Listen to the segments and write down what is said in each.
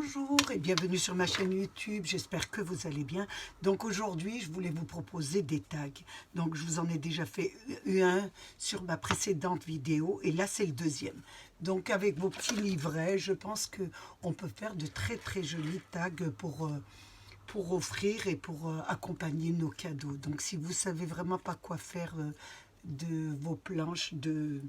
Bonjour et bienvenue sur ma chaîne YouTube, j'espère que vous allez bien. Donc aujourd'hui, je voulais vous proposer des tags. Donc je vous en ai déjà fait un sur ma précédente vidéo et là c'est le deuxième. Donc avec vos petits livrets, je pense qu'on peut faire de très jolis tags pour offrir et pour accompagner nos cadeaux. Donc si vous savez vraiment pas quoi faire de vos planches de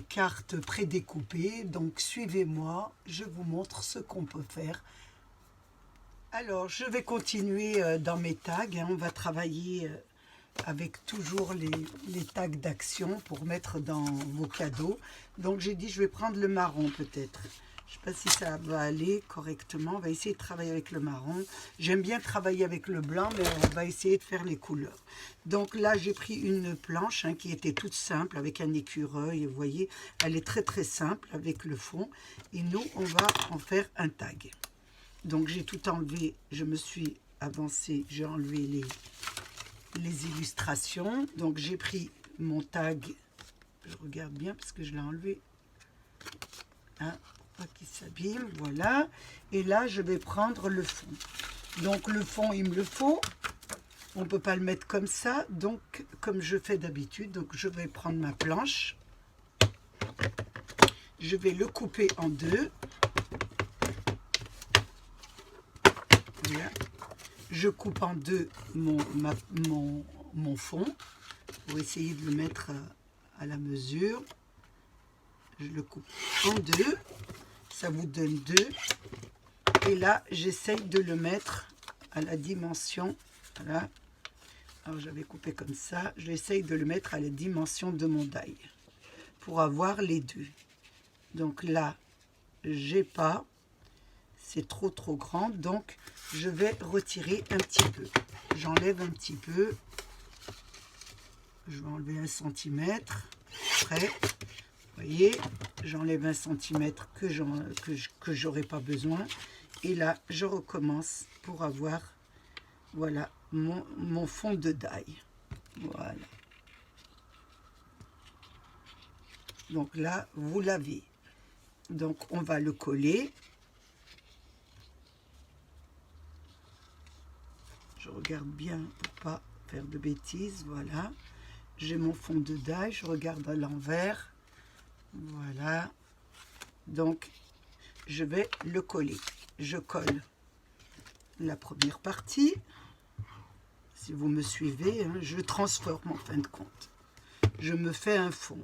cartes prédécoupées, donc suivez-moi, je vous montre ce qu'on peut faire. Alors je vais continuer dans mes tags, hein. On va travailler avec toujours les tags d'action pour mettre dans vos cadeaux. Donc j'ai dit je vais prendre le marron peut-être. Je ne sais pas si ça va aller correctement. On va essayer de travailler avec le marron. J'aime bien travailler avec le blanc, mais on va essayer de faire les couleurs. Donc là, j'ai pris une planche qui était toute simple avec un écureuil. Vous voyez, elle est très simple avec le fond. Et nous, on va en faire un tag. Donc j'ai tout enlevé. Je me suis avancée. J'ai enlevé les illustrations. Donc j'ai pris mon tag. Je regarde bien parce que je l'ai enlevé. Pas qu'il s'abîme, voilà. Et là, je vais prendre le fond. Donc, le fond, il me le faut. On ne peut pas le mettre comme ça. Donc, comme je fais d'habitude, donc je vais prendre ma planche. Je vais le couper en deux. Voilà. Je coupe en deux mon fond pour essayer de le mettre à la mesure. Je le coupe en deux. Ça vous donne deux. Et là, j'essaye de le mettre à la dimension. Voilà. Alors, j'avais coupé comme ça. J'essaye de le mettre à la dimension de mon die pour avoir les deux. Donc là, j'ai pas. C'est trop grand. Donc, je vais retirer un petit peu. J'enlève un petit peu. Je vais enlever 1 centimètre. Après, vous voyez, j'enlève 1 centimètre que j'aurai pas besoin. Et là, je recommence pour avoir, voilà, mon fond de die. Voilà. Donc là, vous l'avez. Donc, on va le coller. Je regarde bien pour pas faire de bêtises. Voilà. J'ai mon fond de die. Je regarde à l'envers. Voilà. Donc, je vais le coller. Je colle la première partie. Si vous me suivez, je transforme en fin de compte. Je me fais un fond.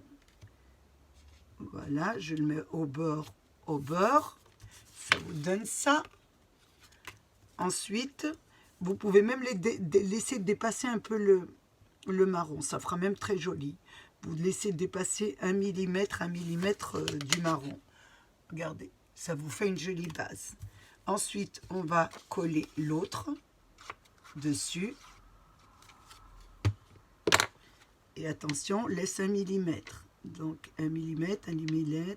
Voilà, je le mets au bord, Ça vous donne ça. Ensuite, vous pouvez même laisser dépasser un peu le marron. Ça fera même très joli. Vous laissez dépasser 1 mm du marron. Regardez, ça vous fait une jolie base. Ensuite, on va coller l'autre dessus. Et attention, laisse 1 mm. Donc 1 mm, 1 mm.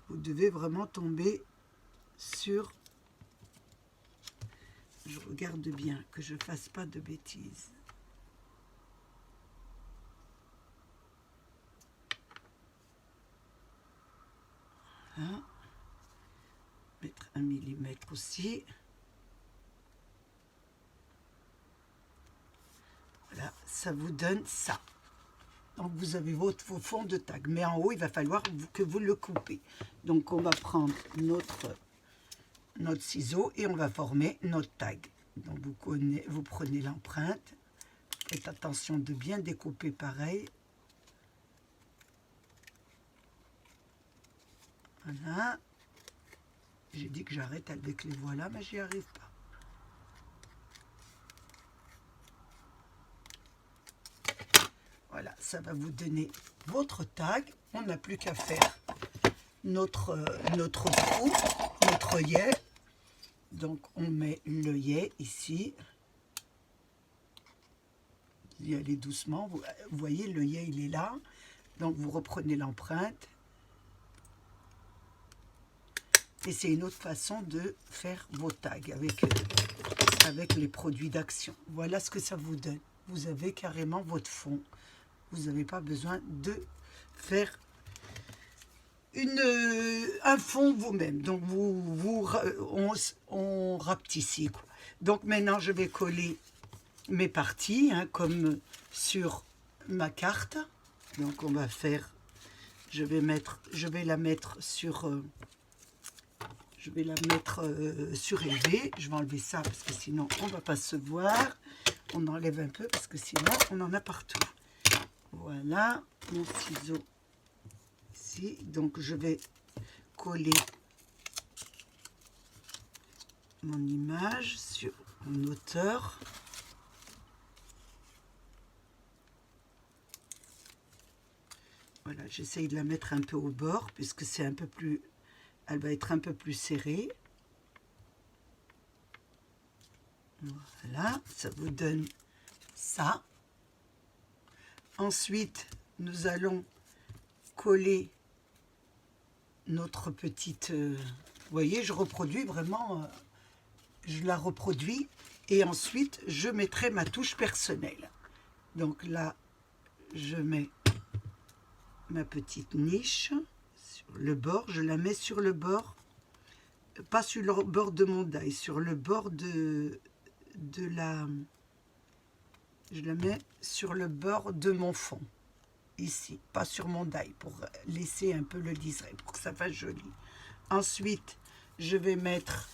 Vous devez vraiment tomber sur... Je regarde bien, que je ne fasse pas de bêtises. Voilà. Mettre 1 mm aussi. Voilà, ça vous donne ça. Donc vous avez vos fonds de tag. Mais en haut, il va falloir que vous le coupez. Donc on va prendre notre ciseau et on va former notre tag. Donc vous prenez l'empreinte. Faites attention de bien découper pareil. Voilà. J'ai dit que j'arrête avec les voilà, mais j'y arrive pas. Voilà, ça va vous donner votre tag. On n'a plus qu'à faire notre trou, notre œillet. Donc, on met l'œillet ici. Vous y allez doucement. Vous voyez, l'œillet, il est là. Donc, vous reprenez l'empreinte. Et c'est une autre façon de faire vos tags avec les produits d'action. Voilà ce que ça vous donne. Vous avez carrément votre fond. Vous n'avez pas besoin de faire un fond vous-même. Donc on rapetissit, quoi. Donc maintenant je vais coller mes parties, hein, comme sur ma carte. Donc on va faire, je vais la mettre sur surélevée. Je vais enlever ça parce que sinon on va pas se voir. On enlève un peu parce que sinon on en a partout. Voilà mon ciseau ici. Donc je vais coller mon image sur en hauteur. Voilà, j'essaye de la mettre un peu au bord puisque c'est un peu plus, elle va être un peu plus serrée. Voilà, ça vous donne ça. Ensuite, nous allons coller notre petite... vous voyez, je reproduis vraiment, je la reproduis. Et ensuite, je mettrai ma touche personnelle. Donc là, je mets ma petite niche sur le bord. Je la mets sur le bord, pas sur le bord de mon die, sur le bord de la... Je la mets sur le bord de mon fond. Ici, pas sur mon die, pour laisser un peu le liseré, pour que ça fasse joli. Ensuite, je vais mettre,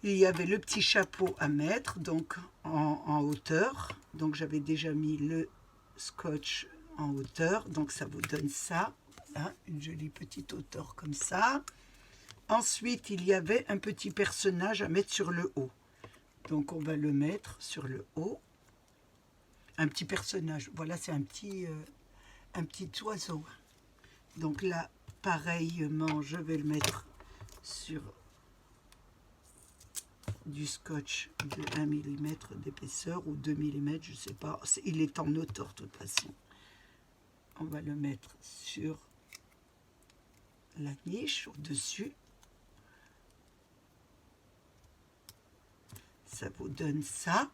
il y avait le petit chapeau à mettre, donc en hauteur. Donc j'avais déjà mis le scotch en hauteur, donc ça vous donne ça, hein, une jolie petite hauteur comme ça. Ensuite, il y avait un petit personnage à mettre sur le haut. Donc on va le mettre sur le haut. Un petit personnage, voilà, c'est un petit oiseau. Donc là, pareillement, je vais le mettre sur du scotch de 1 mm d'épaisseur ou 2 mm, je ne sais pas. Il est en hauteur de toute façon. On va le mettre sur la niche, au-dessus. Ça vous donne ça.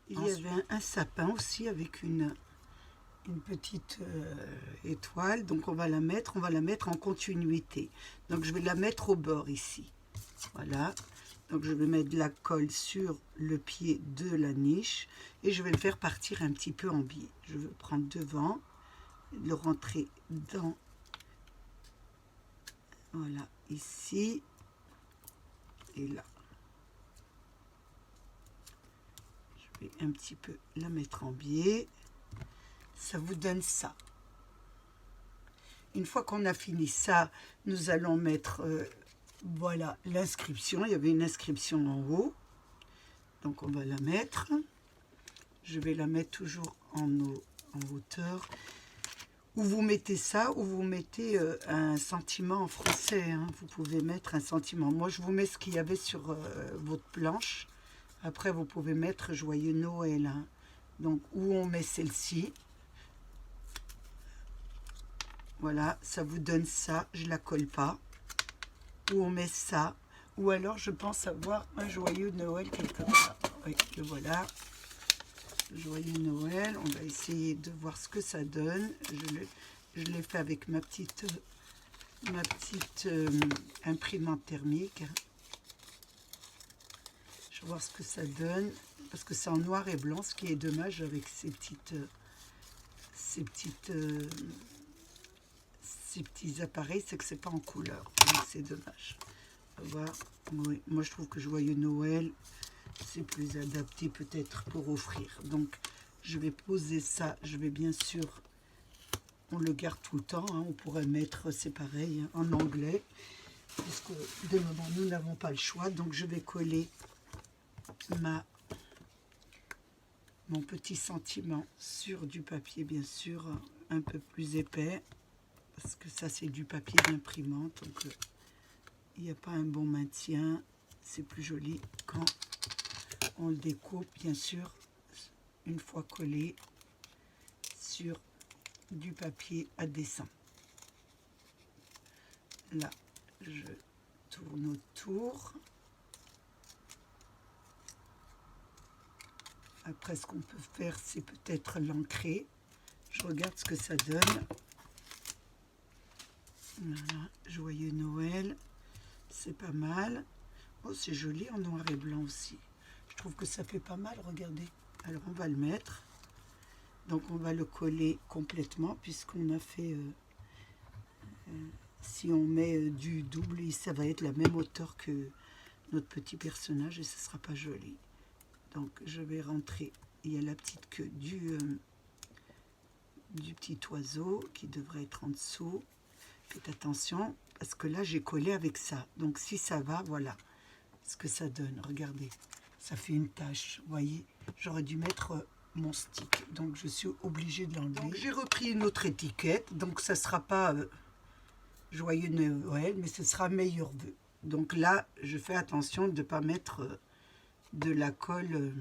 Il y avait un sapin aussi avec une petite étoile. Donc on va la mettre en continuité. Donc je vais la mettre au bord ici. Voilà. Donc je vais mettre de la colle sur le pied de la niche et je vais le faire partir un petit peu en biais. Je vais prendre devant, le rentrer dans, voilà, ici et là. Je vais un petit peu la mettre en biais. Ça vous donne ça. Une fois qu'on a fini ça, nous allons mettre voilà l'inscription. Il y avait une inscription en haut. Donc on va la mettre. Je vais la mettre toujours en hauteur. Ou vous mettez ça, ou vous mettez un sentiment en français. Hein. Vous pouvez mettre un sentiment. Moi, je vous mets ce qu'il y avait sur votre planche. Après, vous pouvez mettre Joyeux Noël. Hein. Donc, où on met celle-ci. Voilà, ça vous donne ça. Je ne la colle pas. Où on met ça. Ou alors, je pense avoir un Joyeux Noël quelque part. Oui, le voilà. Joyeux Noël. On va essayer de voir ce que ça donne. Je l'ai fait avec ma petite imprimante thermique. Je vais voir ce que ça donne. Parce que c'est en noir et blanc, ce qui est dommage avec ces petits appareils, c'est que c'est pas en couleur. Donc c'est dommage. On va voir. Oui, moi je trouve que Joyeux Noël, c'est plus adapté peut-être pour offrir. Donc je vais poser ça. Je vais bien sûr, on le garde tout le temps. Hein, on pourrait mettre, c'est pareil, hein, en anglais. Puisque de moment nous n'avons pas le choix. Donc je vais coller mon petit sentiment sur du papier, bien sûr, un peu plus épais. Parce que ça c'est du papier d'imprimante. Donc il n'y a pas un bon maintien. C'est plus joli quand on le découpe, bien sûr, une fois collé sur du papier à dessin. Là, je tourne autour. Après, ce qu'on peut faire, c'est peut-être l'ancrer. Je regarde ce que ça donne. Voilà, joyeux Noël. C'est pas mal. Oh, c'est joli en noir et blanc aussi. Je trouve que ça fait pas mal, regardez. Alors, on va le mettre. Donc, on va le coller complètement puisqu'on a fait... si on met du double, ça va être la même hauteur que notre petit personnage et ce ne sera pas joli. Donc, je vais rentrer. Il y a la petite queue du petit oiseau qui devrait être en dessous. Faites attention parce que là, j'ai collé avec ça. Donc, si ça va, voilà ce que ça donne. Regardez, ça fait une tache. Vous voyez, j'aurais dû mettre mon stick. Donc, je suis obligée de l'enlever. Donc, j'ai repris une autre étiquette. Donc, ça ne sera pas joyeux Noël, mais ce sera meilleur vœu. Donc là, je fais attention de ne pas mettre de la colle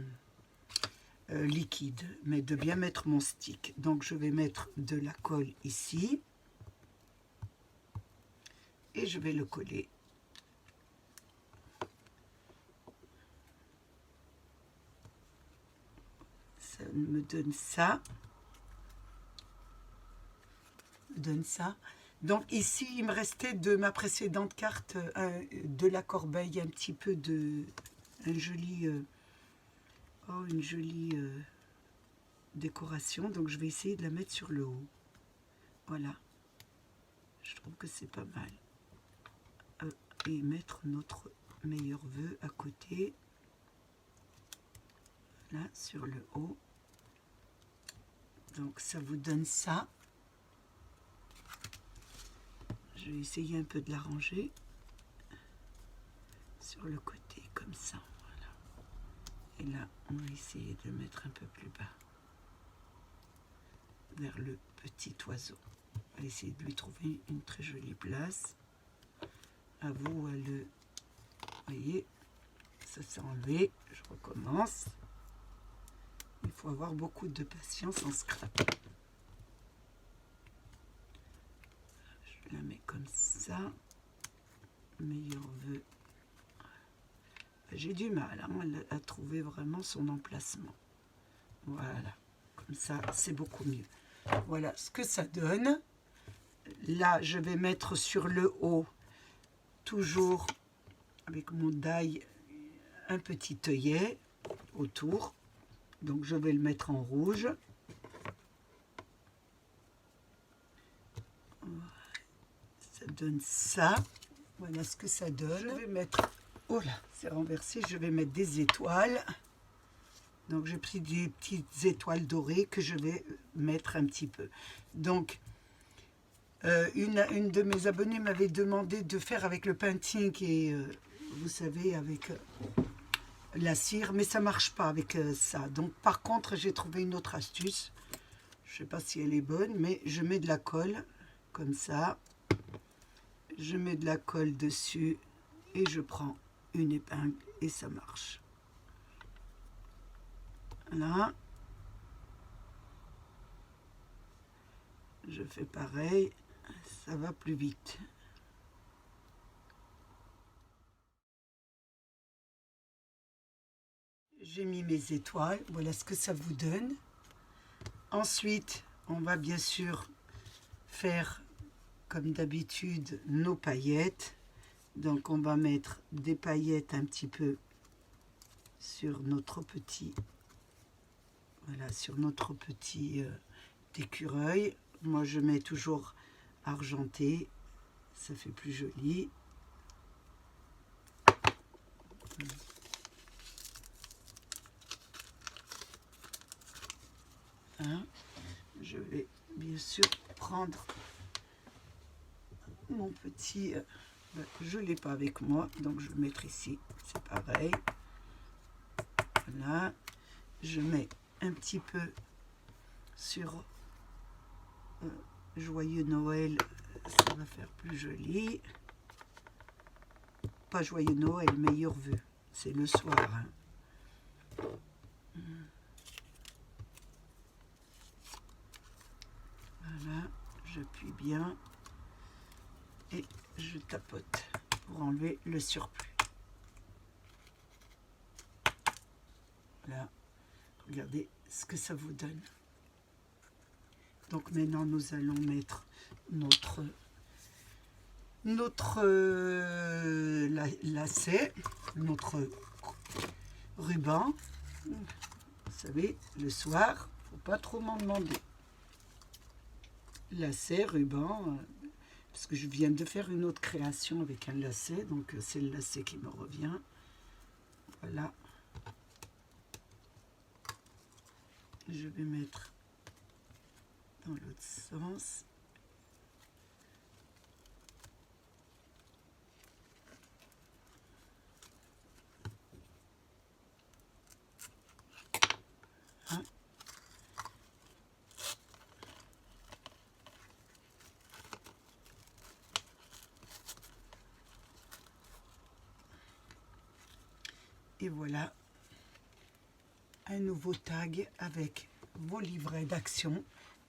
liquide, mais de bien mettre mon stick. Donc, je vais mettre de la colle ici. Et je vais le coller. Ça me donne ça. Donc ici, il me restait de ma précédente carte de la corbeille un petit peu de une jolie décoration. Donc je vais essayer de la mettre sur le haut. Voilà. Je trouve que c'est pas mal. Et mettre notre meilleur vœu à côté. Là, sur le haut. Donc ça vous donne ça. Je vais essayer un peu de l'arranger sur le côté, comme ça. Voilà. Et là, on va essayer de le mettre un peu plus bas, vers le petit oiseau. On va essayer de lui trouver une très jolie place. À vous à le... Vous voyez, ça s'est enlevé. Je recommence. Il faut avoir beaucoup de patience en scrap. Je la mets comme ça. Meilleur vœu. J'ai du mal à trouver vraiment son emplacement. Voilà, comme ça, c'est beaucoup mieux. Voilà ce que ça donne. Là, je vais mettre sur le haut, toujours avec mon die, un petit œillet autour. Donc, je vais le mettre en rouge. Ça donne ça. Voilà ce que ça donne. Je vais mettre... Oh là, c'est renversé. Je vais mettre des étoiles. Donc, j'ai pris des petites étoiles dorées que je vais mettre un petit peu. Donc, une de mes abonnées m'avait demandé de faire avec le painting et, vous savez, avec la cire. Mais ça ne marche pas avec ça. Donc, par contre, j'ai trouvé une autre astuce. Je ne sais pas si elle est bonne, mais je mets de la colle comme ça. Je mets de la colle dessus et je prends une épingle et ça marche. Là, je fais pareil, ça va plus vite. J'ai mis mes étoiles, voilà ce que ça vous donne. Ensuite, on va bien sûr faire, comme d'habitude, nos paillettes. Donc, on va mettre des paillettes un petit peu sur notre petit... Voilà, sur notre petit écureuil. Moi, je mets toujours argenté. Ça fait plus joli. Hein? Je vais bien sûr prendre mon petit... je ne l'ai pas avec moi, donc je vais le mettre ici. C'est pareil. Voilà. Je mets un petit peu sur joyeux Noël, ça va faire plus joli. Pas joyeux Noël, meilleur vœu, c'est le soir. Hein. Voilà, j'appuie bien et je tapote pour enlever le surplus. Voilà, regardez ce que ça vous donne. Donc maintenant nous allons mettre notre lacet, notre ruban. Vous savez, le soir, faut pas trop m'en demander. Lacet, ruban, parce que je viens de faire une autre création avec un lacet, donc c'est le lacet qui me revient. Voilà. Je vais mettre dans l'autre sens. Hein? Et voilà un nouveau tag avec vos livrets d'action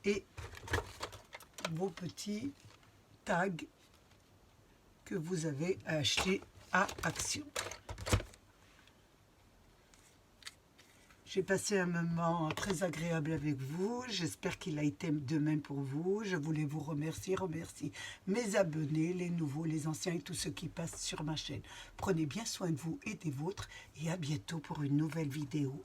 et vos petits tags que vous avez à acheter à Action. J'ai passé un moment très agréable avec vous. J'espère qu'il a été de même pour vous. Je voulais vous remercier mes abonnés, les nouveaux, les anciens et tous ceux qui passent sur ma chaîne. Prenez bien soin de vous et des vôtres et à bientôt pour une nouvelle vidéo.